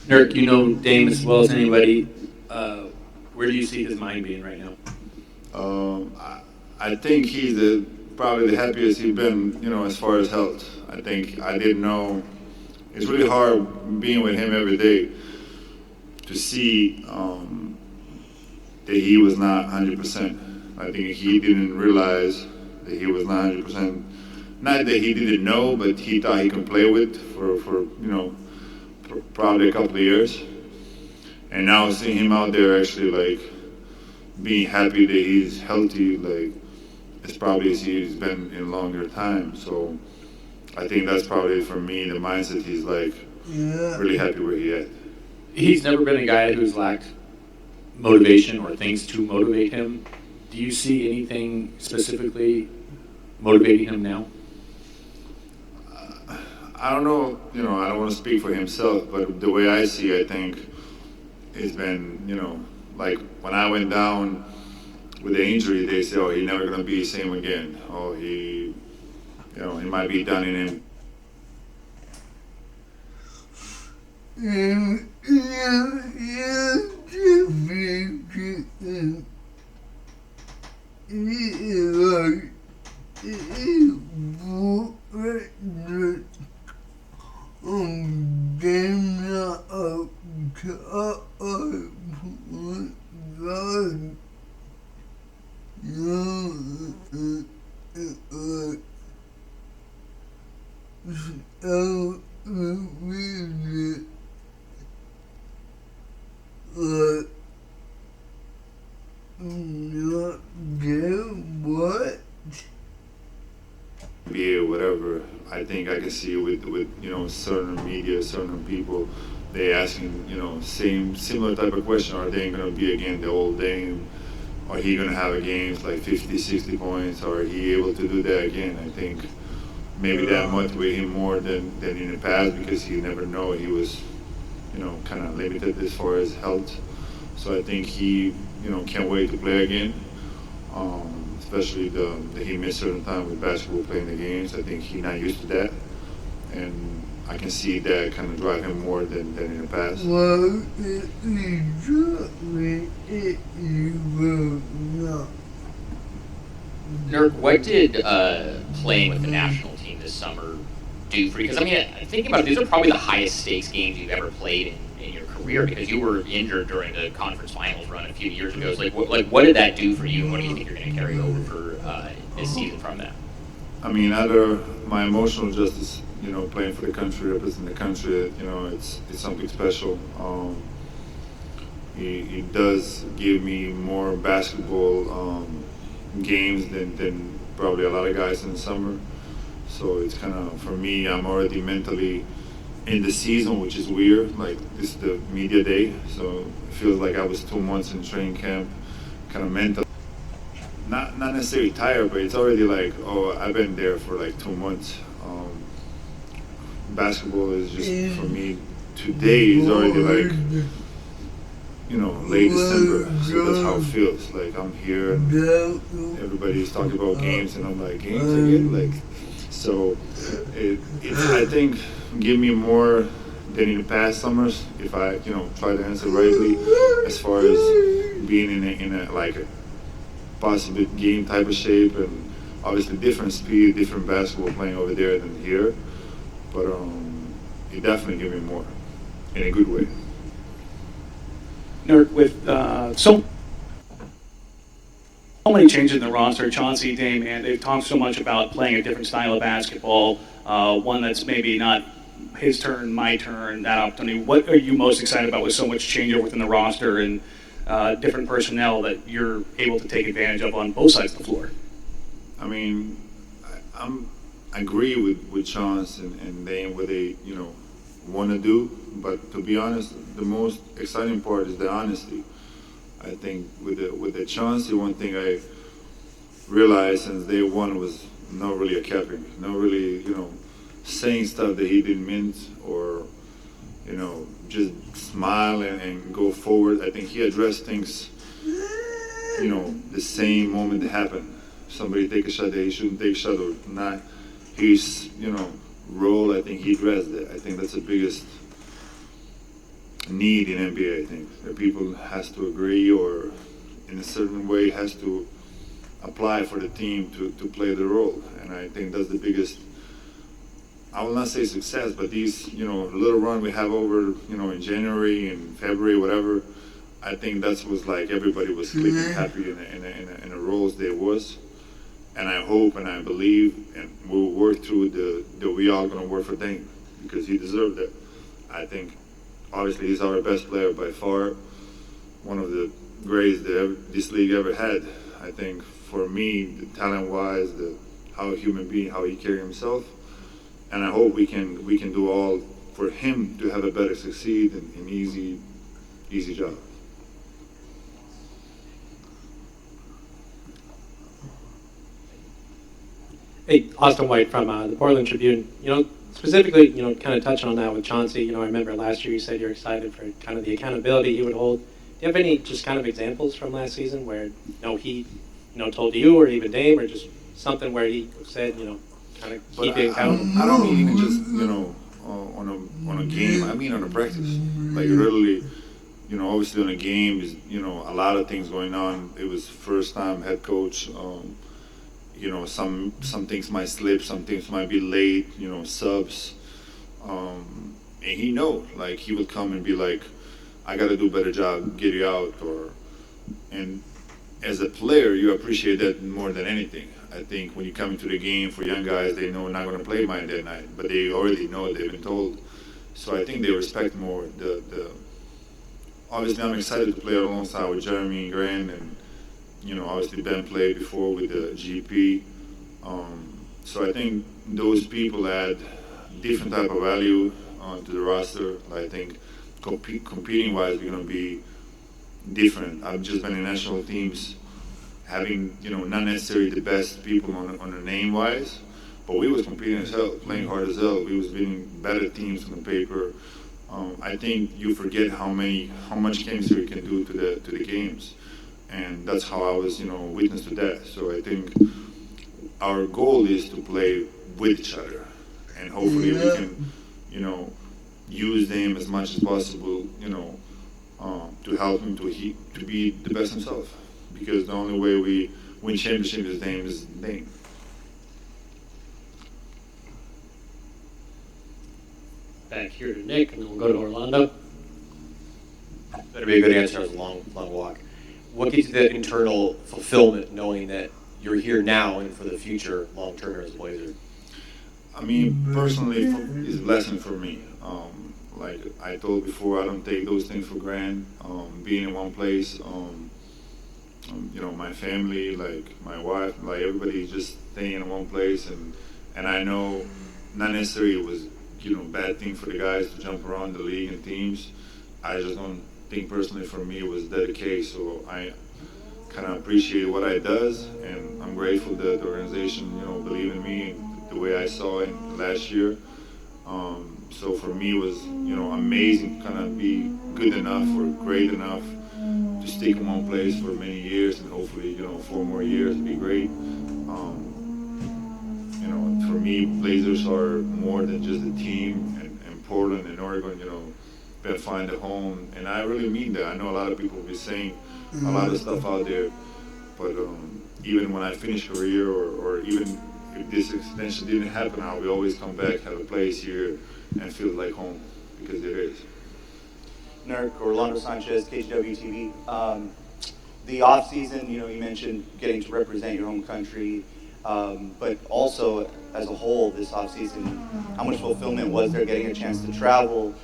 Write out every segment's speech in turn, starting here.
Nurk, you know Dame as well as anybody. Where do you see his mind being right now? I think he's probably the happiest he's been, as far as health. I think I didn't know. It's really hard being with him every day to see that he was not 100%. I think he didn't realize that he was not 100%. Not that he didn't know, but he thought he could play with for probably a couple of years. And now seeing him out there actually like being happy that he's healthy, like it's probably as he's been in longer time. So I think that's probably for me the mindset. He's like really happy where he at. He's never been a guy who's lacked motivation or things to motivate him. Do you see anything specifically motivating him now? I don't know, I don't want to speak for himself, but the way I see, I think it's been, like when I went down with the injury, they say, oh, he's never gonna be the same again. Oh, he might be done in him. Be whatever. I think I can see with certain media, certain people, they asking same similar type of question. Are they gonna be again the old Dame? Are he gonna have a games like 50, 60 points? Or are he able to do that again? I think maybe that motivated him more than in the past because he never know he was kind of limited as far as health. So I think he can't wait to play again. Especially the he missed certain time with basketball playing the games. I think he's not used to that, and I can see that kind of drive him more than in the past. Nurk, what did playing with the national team this summer do for you? Because I mean, thinking about it, these are probably the highest stakes games you've ever played in your career because you were injured during the conference finals run a few years ago. So what did that do for you, and what do you think you're going to carry over for this season from that? I mean, other my emotional justice, playing for the country, representing the country, it's something special. It does give me more basketball games than probably a lot of guys in the summer. So it's kind of, for me, I'm already mentally in the season, which is weird. Like, this is the media day, so it feels like I was 2 months in training camp, kind of mental. Not necessarily tired, but it's already like, oh, I've been there for like 2 months. Basketball is just, for me, today is already like, late December. So that's how it feels. Like, I'm here and everybody's talking about games, and I'm like, games again? Like, so it's, I think, give me more than in the past summers if I, try to answer rightly as far as being in a like a possible game type of shape, and obviously different speed, different basketball playing over there than here. But it definitely gave me more in a good way. Nurk, with so many changes in the roster, Chauncey, Dame, and they've talked so much about playing a different style of basketball, one that's maybe not his turn, my turn, that opportunity. What are you most excited about with so much changeover within the roster and different personnel that you're able to take advantage of on both sides of the floor? I mean, I agree with Chance and Dane what they want to do, but to be honest, the most exciting part is the honesty. I think with the Chance, the one thing I realized since day one was not really a capping, not really saying stuff that he didn't mean, or just smile and go forward. I think he addressed things the same moment it happened. Somebody take a shot that he shouldn't take a shot or not. His role, I think he addressed it. I think that's the biggest need in NBA. I think that people has to agree or in a certain way has to apply for the team to play the role. And I think that's the biggest, I will not say success, but these, little run we have over, in January and February, whatever, I think that was like everybody was clicking happy in the roles they was. And I hope and I believe and we'll work through the we all going to work for Dame because he deserved it. I think obviously he's our best player by far, one of the greatest that this league ever had. I think for me, the talent-wise, how a human being, how he carries himself, and I hope we can do all for him to have a better succeed and easy job. Hey, Austin White from the Portland Tribune. Specifically, kind of touching on that with Chauncey. I remember last year you said you're excited for kind of the accountability he would hold. Do you have any just kind of examples from last season where he, told you or even Dame or just something where he said, kind of keep it accountable? I don't mean even just on a game. I mean on a practice. Like really, obviously on a game is a lot of things going on. It was first time head coach. Some things might slip, some things might be late, subs. And he like he would come and be like, I got to do a better job, get you out. And as a player, you appreciate that more than anything. I think when you come into the game for young guys, they know not going to play mine that night, but they already know, they've been told. So I think they respect more the obviously I'm excited to play alongside with Jeremy and Grant and obviously Ben played before with the GP. So I think those people add different type of value to the roster. I think competing wise, we're going to be different. I've just been in national teams having, not necessarily the best people on the name wise, but we was competing as hell, playing hard as hell. We was beating better teams on the paper. I think you forget how much chemistry you can do to the games. And that's how I was, witness to that. So I think our goal is to play with each other, and hopefully we can, use them as much as possible, to help him to be the best himself. Because the only way we win championship is Dame. Back here to Nick, and then we'll go to Orlando. Better be a good answer. It was a long walk. What gives you the internal fulfillment knowing that you're here now and for the future long term as a Blazer? I mean, personally, it's a blessing for me. Like I told before, I don't take those things for granted. Being in one place, my family, like my wife, like everybody just staying in one place, and I know not necessarily it was bad thing for the guys to jump around the league and teams. I just don't think personally for me it was that the case. So I kind of appreciate what I does, and I'm grateful that the organization believe in me the way I saw it last year. So for me it was amazing to kind of be good enough or great enough to stick in one place for many years, and hopefully 4 more years would be great. For me, Blazers are more than just a team, and Portland and Oregon, better find a home, and I really mean that. I know a lot of people will be saying a lot of stuff out there, but even when I finish career, or even if this extension didn't happen, I will always come back, have a place here, and feel like home, because it is. Nurk, Orlando Sanchez, KGW-TV. The off season, you mentioned getting to represent your home country, but also as a whole, this off season, how much fulfillment was there getting a chance to travel,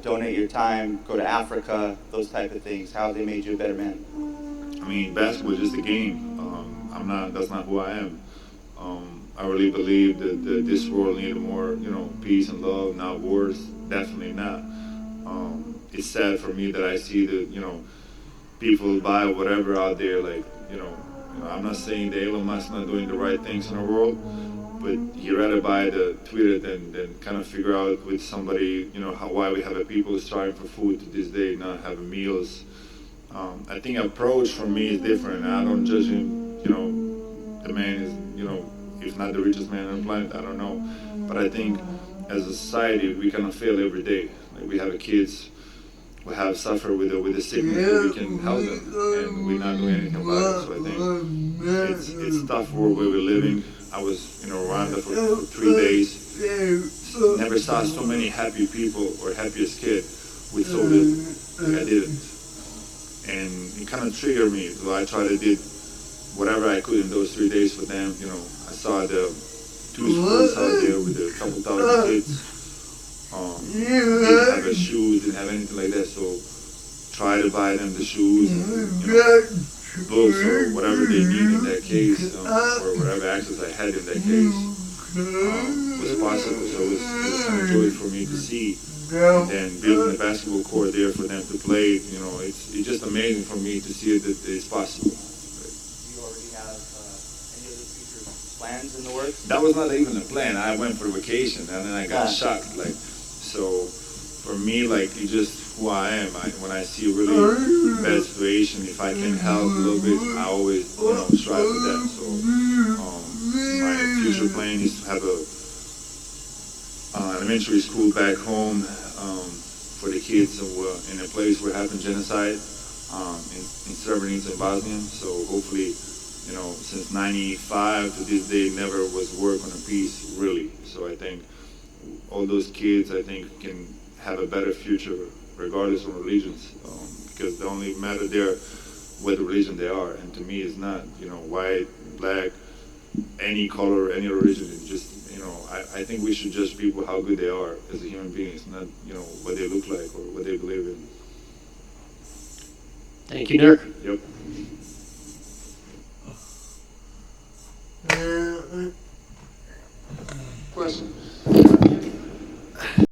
donate your time, go to Africa, those type of things? How have they made you a better man? I mean, basketball is just a game. That's not who I am. I really believe that this world needed more, peace and love, not wars. Definitely not. It's sad for me that I see that, people buy whatever out there. Like, I'm not saying that Elon Musk not doing the right things in the world, but he'd rather buy the Twitter than kind of figure out with somebody, why we have a people starving for food to this day, not having meals. I think approach for me is different. I don't judge him, the man is, if not the richest man on the planet, I don't know. But I think as a society, we kind of fail every day. Like we have kids who have suffered with the sickness, that we can help them, and we're not doing anything about it. So I think it's tough world where we're living. I was in Rwanda for 3 days. Never saw so many happy people or happiest kid with so little. Like I didn't, and it kind of triggered me. So I tried to did whatever I could in those 3 days for them. You know, I saw the 2 schools out there with a couple thousand kids. Didn't have a shoes, didn't have anything like that. So try to buy them the shoes and, books or whatever they need in that case, or whatever access I had in that case was possible. So it was kind of joy for me to see. And then building a basketball court there for them to play, it's just amazing for me to see that it's possible. Do you already have any of the future plans in the works? That was not even a plan. I went for vacation and then I got shocked. So for me, it's just who I am. When I see a really bad situation, if I can help a little bit, I always strive for that. So my future plan is to have a elementary school back home for the kids in a place where happened genocide in Srebrenica and Bosnia. So hopefully, since '95 to this day, never was work on a peace really. So I think all those kids, can have a better future regardless of religions, because the only matter there what religion they are. And to me, it's not white, black, any color, any religion. It's just I think we should judge people how good they are as a human beings, not what they look like or what they believe in. Thank you, Nurk. Yep.